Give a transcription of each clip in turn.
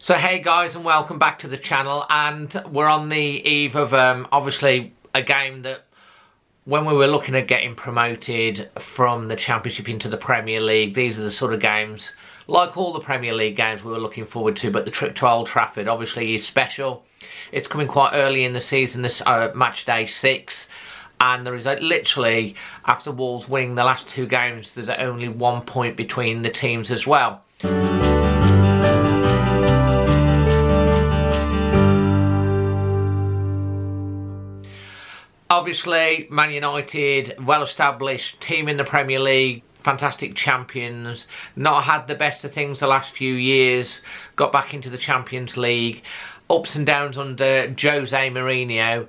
So hey guys, and welcome back to the channel, and we're on the eve of obviously a game that when we were looking at getting promoted from the Championship into the Premier League, these are the sort of games, like all the Premier League games, we were looking forward to. But the trip to Old Trafford obviously is special. It's coming quite early in the season, this match day 6, and there is literally, after Wolves winning the last 2 games, there's only 1 point between the teams as well. Obviously, Man United, well-established team in the Premier League, fantastic champions, not had the best of things the last few years, got back into the Champions League, ups and downs under Jose Mourinho,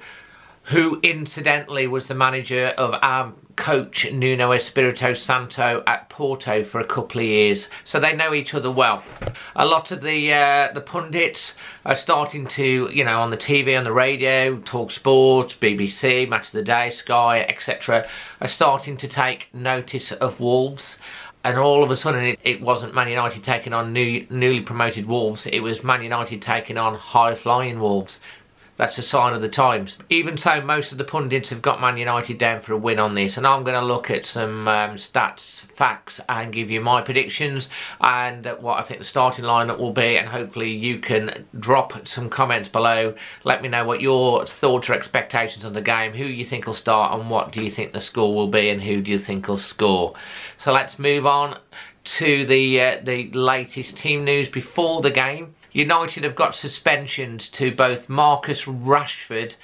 who incidentally was the manager of our coach Nuno Espirito Santo at Porto for a couple of years, so they know each other well. A lot of the pundits are starting to, you know, on the TV, on the radio, Talk Sport, BBC, Match of the Day, Sky, etc., are starting to take notice of Wolves. And all of a sudden, it wasn't Man United taking on newly promoted Wolves, it was Man United taking on high-flying Wolves. That's a sign of the times. Even so, most of the pundits have got Man United down for a win on this, and I'm going to look at some stats, facts, and give you my predictions and what I think the starting lineup will be, and hopefully you can drop some comments below. Let me know what your thoughts or expectations on the game, who you think will start, and what do you think the score will be, and who do you think will score. So let's move on to the latest team news before the game. United have got suspensions to both Marcus Rashford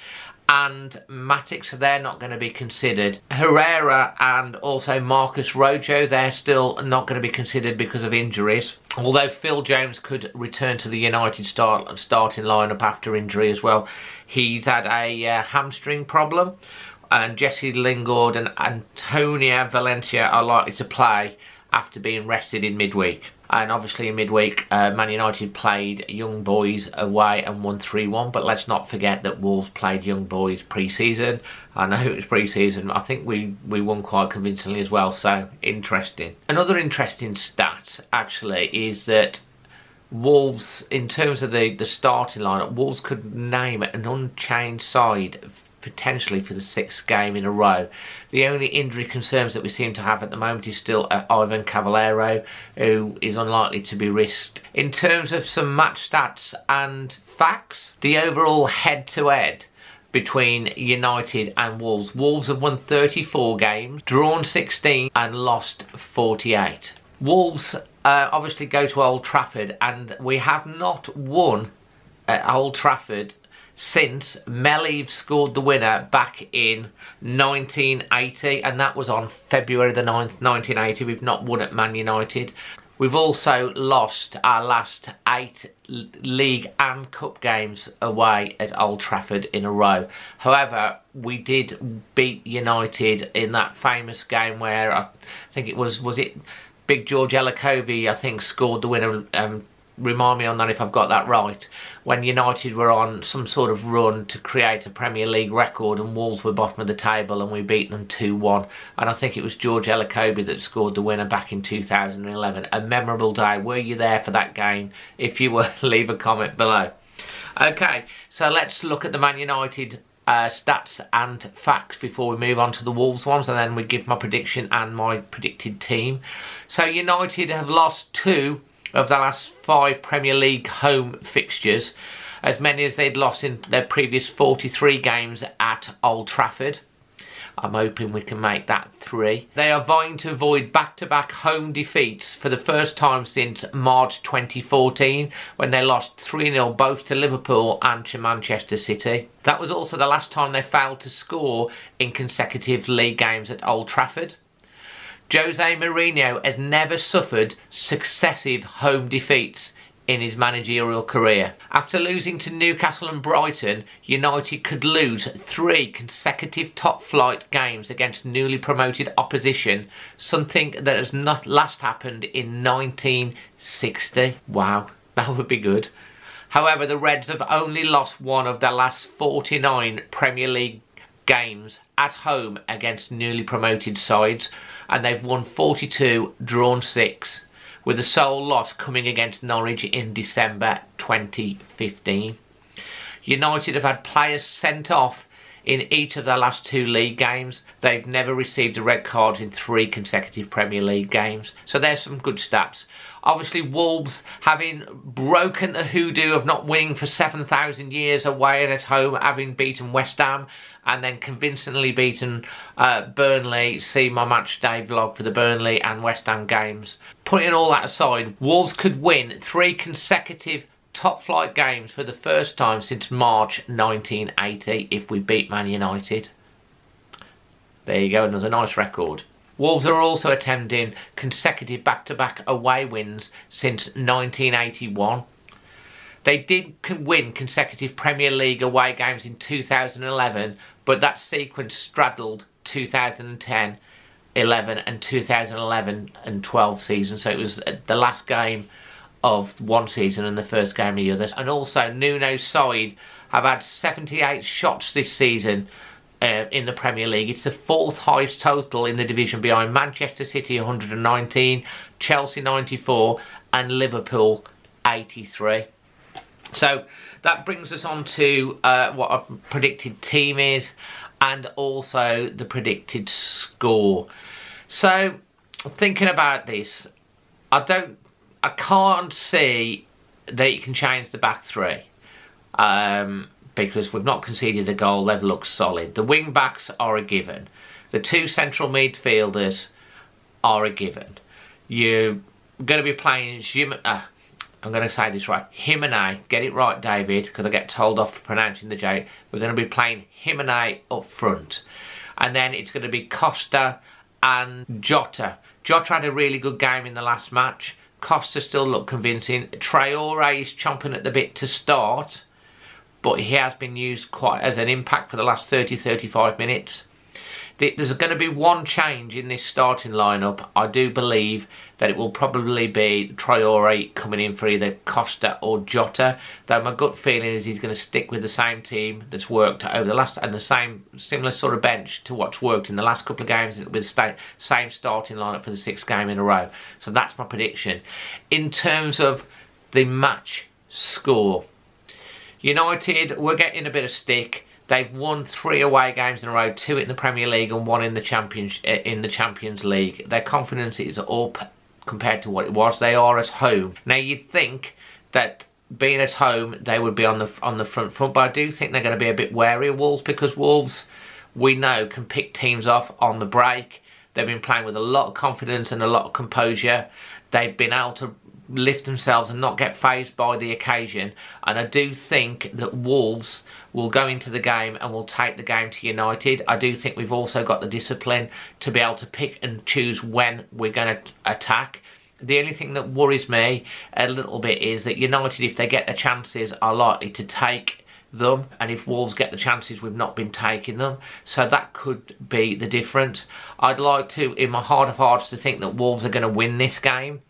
and Matic, so they're not going to be considered. Herrera and also Marcus Rojo, they're still not going to be considered because of injuries. Although Phil Jones could return to the United starting lineup after injury as well. He's had a hamstring problem, and Jesse Lingard and Antonio Valencia are likely to play after being rested in midweek. And obviously in midweek, Man United played Young Boys away and won 3-1. But let's not forget that Wolves played Young Boys pre-season. I know it was pre-season. I think we won quite convincingly as well. So interesting. Another interesting stat actually is that Wolves, in terms of the starting lineup, Wolves could name an unchanged side potentially for the 6th game in a row. The only injury concerns that we seem to have at the moment is still Ivan Cavallero, who is unlikely to be risked. In terms of some match stats and facts, the overall head-to-head between United and Wolves. Wolves have won 34 games, drawn 16 and lost 48. Wolves obviously go to Old Trafford, and we have not won at Old Trafford since Melive scored the winner back in 1980, and that was on February the 9th, 1980. We've not won at Man United. We've also lost our last 8 league and cup games away at Old Trafford in a row. However, we did beat United in that famous game where I think it was it Big George Elokobi, I think, scored the winner. Remind me on that if I've got that right, when United were on some sort of run to create a Premier League record and Wolves were bottom of the table, and we beat them 2-1, and I think it was George Elokobi that scored the winner back in 2011. A memorable day. Were you there for that game? If you were, leave a comment below. Okay, so let's look at the Man United stats and facts before we move on to the Wolves ones, and then we give my prediction and my predicted team. So United have lost 2 of the last 5 Premier League home fixtures, as many as they'd lost in their previous 43 games at Old Trafford. I'm hoping we can make that 3. They are vying to avoid back-to-back home defeats for the first time since March 2014, when they lost 3-0 both to Liverpool and to Manchester City. That was also the last time they failed to score in consecutive league games at Old Trafford. Jose Mourinho has never suffered successive home defeats in his managerial career. After losing to Newcastle and Brighton, United could lose 3 consecutive top-flight games against newly promoted opposition, something that has not last happened in 1960. Wow, that would be good. However, the Reds have only lost 1 of their last 49 Premier League games at home against newly promoted sides, and they've won 42, drawn 6, with the sole loss coming against Norwich in December 2015. United have had players sent off in each of their last 2 league games. They've never received a red card in 3 consecutive Premier League games. So there's some good stats. Obviously, Wolves, having broken the hoodoo of not winning for 7,000 years away and at home, having beaten West Ham and then convincingly beaten Burnley. See my match day vlog for the Burnley and West Ham games. Putting all that aside, Wolves could win 3 consecutive top flight games for the first time since March 1980 if we beat Man United. There you go, another nice record. Wolves are also attempting consecutive back-to-back away wins since 1981. They did win consecutive Premier League away games in 2011, but that sequence straddled 2010, 11 and 2011 and 12 season, so it was the last game of one season and the first game of the other. And also Nuno's side have had 78 shots this season in the Premier League. It's the 4th highest total in the division behind Manchester City 119, Chelsea 94 and Liverpool 83. So that brings us on to what our predicted team is and also the predicted score. So thinking about this, I can't see that you can change the back 3 because we've not conceded a goal. They've looked solid. The wing backs are a given. The 2 central midfielders are a given. You're going to be playing I'm going to say this right, Jimenez. Get it right, David, because I get told off for pronouncing the J. We're going to be playing Jimenez up front, and then it's going to be Costa and Jota. Jota had a really good game in the last match. Costa still looked convincing. Traore is chomping at the bit to start, but he has been used quite as an impact for the last 30-35 minutes. There's going to be one change in this starting lineup. I do believe that it will probably be Traore coming in for either Costa or Jota, though my gut feeling is he's going to stick with the same team that's worked over the last, and the same similar sort of bench to what's worked in the last couple of games with the same starting lineup for the 6th game in a row. So that's my prediction. In terms of the match score, United were getting a bit of stick. They've won 3 away games in a row, 2 in the Premier League and 1 in the Champions League. Their confidence is up compared to what it was. They are at home. Now you'd think that being at home they would be on the front foot, but I do think they're going to be a bit wary of Wolves, because Wolves, we know, can pick teams off on the break. They've been playing with a lot of confidence and a lot of composure. They've been able to lift themselves and not get fazed by the occasion, and I do think that Wolves will go into the game and will take the game to United. I do think we've also got the discipline to be able to pick and choose when we're going to attack. The only thing that worries me a little bit is that United, if they get the chances, are likely to take them, and if Wolves get the chances, we've not been taking them, so that could be the difference. I'd like to, in my heart of hearts, to think that Wolves are going to win this game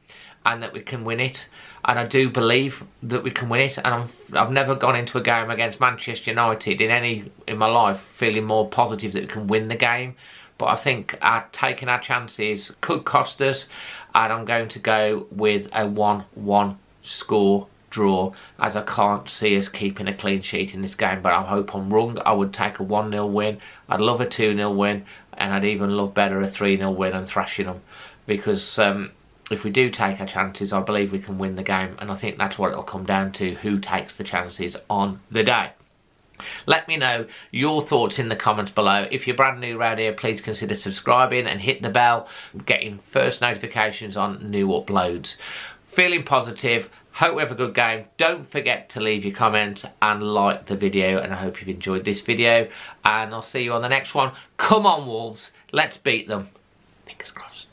and that we can win it, and I do believe that we can win it. And I've never gone into a game against Manchester United in my life feeling more positive that we can win the game, but I think taking our chances could cost us, and I'm going to go with a 1-1 score draw, as I can't see us keeping a clean sheet in this game. But I hope I'm wrong. I would take a 1-0 win. I'd love a 2-0 win, and I'd even love better a 3-0 win and thrashing them, because if we do take our chances, I believe we can win the game, and I think that's what it'll come down to, who takes the chances on the day. Let me know your thoughts in the comments below. If you're brand new around here, please consider subscribing and hit the bell, getting first notifications on new uploads. Feeling positive, hope we have a good game. Don't forget to leave your comments and like the video, and I hope you've enjoyed this video, and I'll see you on the next one. Come on Wolves, let's beat them. Fingers crossed.